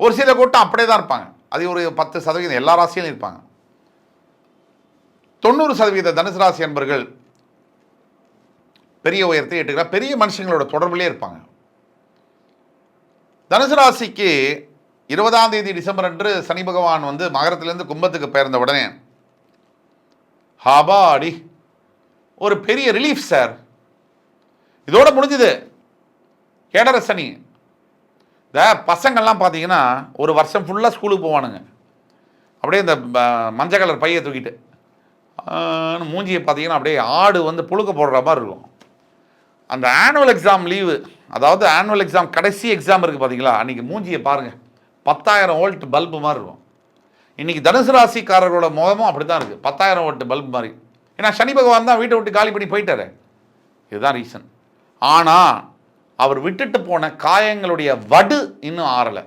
ஒரு சில கூட்டம் அப்படியே தான் இருப்பாங்க. அது ஒரு 10% எல்லா ராசியிலும் இருப்பாங்க. 90% தனுசு ராசி என்பர்கள் பெரிய உயரத்தை எட்டுக்கிறார். பெரிய மனுஷங்களோட தொடர்பிலே இருப்பாங்க. தனுசு ராசிக்கு 20ஆம் தேதி டிசம்பர் அன்று சனி பகவான் வந்து மகரத்திலிருந்து கும்பத்துக்கு பெயர்ந்த உடனே ஹாபாடி ஒரு பெரிய ரிலீஃப் சார், இதோட முடிஞ்சது. கேடர சனி. இந்த பசங்கள்லாம் பார்த்தீங்கன்னா ஒரு வருஷம் ஃபுல்லாக ஸ்கூலுக்கு போவானுங்க. அப்படியே இந்த மஞ்சள் கலர் பையை தூக்கிட்டு மூஞ்சியை பார்த்தீங்கன்னா அப்படியே ஆடு வந்து புழுக்க போடுற மாதிரி இருக்கும். அந்த ஆனுவல் எக்ஸாம் லீவு, அதாவது ஆனுவல் எக்ஸாம் கடைசி எக்ஸாம் இருக்குது பார்த்தீங்களா, அன்றைக்கி மூஞ்சியை பாருங்கள், 10,000 வோல்ட் பல்பு மாதிரி இருக்கும். இன்றைக்கி தனுசு ராசிக்காரர்களோட முகமும் அப்படி தான் இருக்குது, 10,000 வோல்ட் பல்பு மாதிரி. ஏன்னா சனி பகவான் தான் வீட்டை விட்டு காலி பண்ணி போயிட்டாரு. இதுதான் ரீசன். ஆனால் அவர் விட்டுட்டு போன காயங்களுடைய வடு இன்னும் ஆறலை.